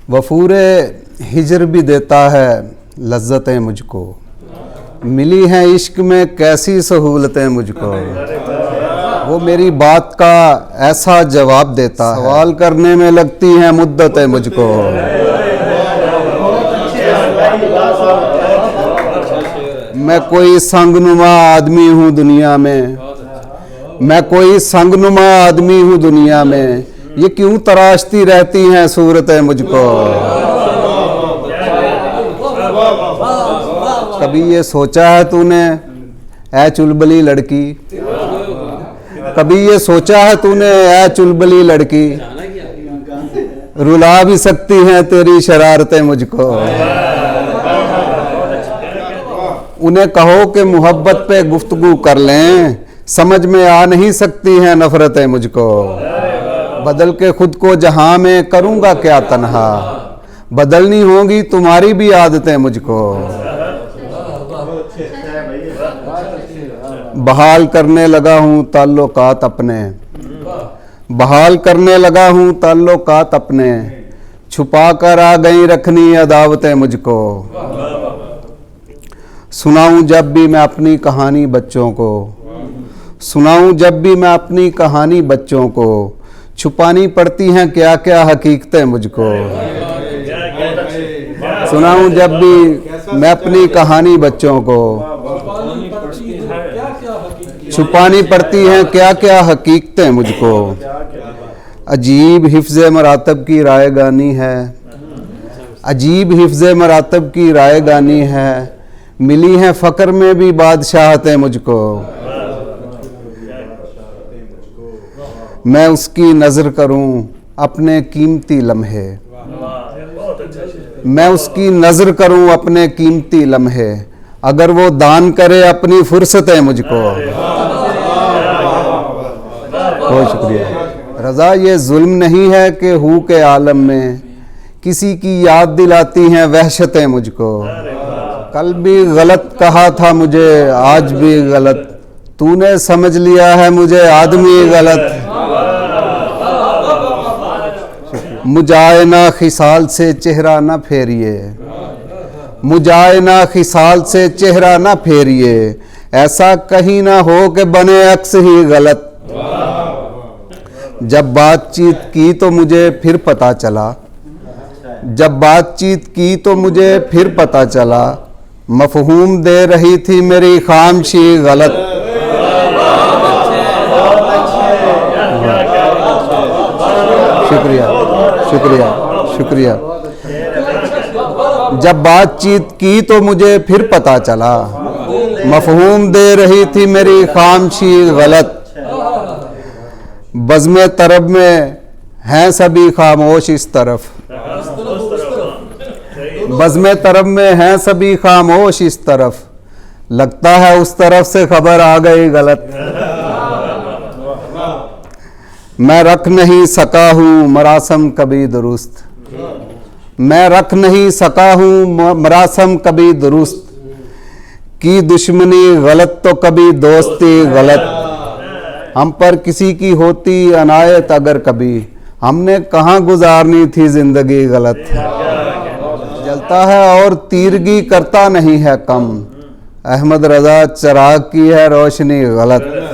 वफूरे हिजर भी देता है लज्जतें मुझको, मिली हैं इश्क में कैसी सहूलतें मुझको। वो मेरी बात का ऐसा जवाब देता है, सवाल करने में लगती हैं मुद्दतें मुझको। मैं कोई संगनुमा आदमी हूँ दुनिया में, मैं कोई संगनुमा आदमी हूँ दुनिया में, ये क्यों तराशती रहती हैं सूरतें मुझको। कभी ये सोचा है तूने ऐ चुलबली लड़की, कभी ये सोचा है तूने ऐ चुलबली लड़की, रुला भी सकती हैं तेरी शरारतें मुझको। उन्हें कहो कि मोहब्बत पे गुफ्तगू कर लें, समझ में आ नहीं सकती हैं नफरतें मुझको। बदल के खुद को जहां में करूंगा क्या तन्हा, बदलनी होंगी तुम्हारी भी आदतें मुझको। बहाल करने लगा हूं ताल्लुकात अपने, बहाल करने लगा हूं ताल्लुकात अपने, छुपा कर आ गई रखनी अदावतें मुझको। सुनाऊं जब भी मैं अपनी कहानी बच्चों को, सुनाऊं जब भी मैं अपनी कहानी बच्चों को, छुपानी पड़ती हैं क्या क्या हकीकतें मुझको। सुनाऊं जब भी मैं अपनी कहानी बच्चों को, छुपानी पड़ती हैं क्या क्या हकीकतें मुझको। अजीब हिफ्ज़े मरातब की रायगानी है, अजीब हिफ्ज़े मरातब की रायगानी है, मिली हैं फ़क्र में भी बादशाहतें मुझको। मैं उसकी नज़र करूं अपने कीमती लम्हे, मैं उसकी नज़र करूं अपने कीमती लम्हे, अगर वो दान करे अपनी फुर्सतें मुझको। बहुत शुक्रिया। रज़ा, ये जुल्म नहीं है कि हू के आलम में किसी की याद दिलाती हैं वहशतें मुझको। कल भी गलत कहा था मुझे, आज भी गलत, तूने समझ लिया है मुझे आदमी गलत। मुजायना खिसाल से चेहरा न फेरिए, मुजायना खिसाल से चेहरा न फेरिए, ऐसा कहीं ना हो कि बने अक्स ही गलत। जब बातचीत की तो मुझे फिर पता चला, जब बातचीत की तो मुझे फिर पता चला, मफहूम दे रही थी मेरी खामशी गलत। शुक्रिया शुक्रिया शुक्रिया। जब बातचीत की तो मुझे फिर पता चला, मफहूम दे रही थी मेरी खामशी गलत। बज़्म तरब में हैं सभी खामोश इस तरफ, बज़्म तरब में हैं सभी खामोश इस तरफ, लगता है उस तरफ से खबर आ गई गलत। मैं रख नहीं सका हूँ मरासम कभी दुरुस्त, मैं रख नहीं सका हूँ मरासम कभी दुरुस्त, की दुश्मनी गलत तो कभी दोस्ती गलत। हम पर किसी की होती अनायत अगर कभी, हमने कहाँ गुजारनी थी जिंदगी गलत। जलता है और तीरगी करता नहीं है कम, अहमद रज़ा चिराग की है रोशनी गलत।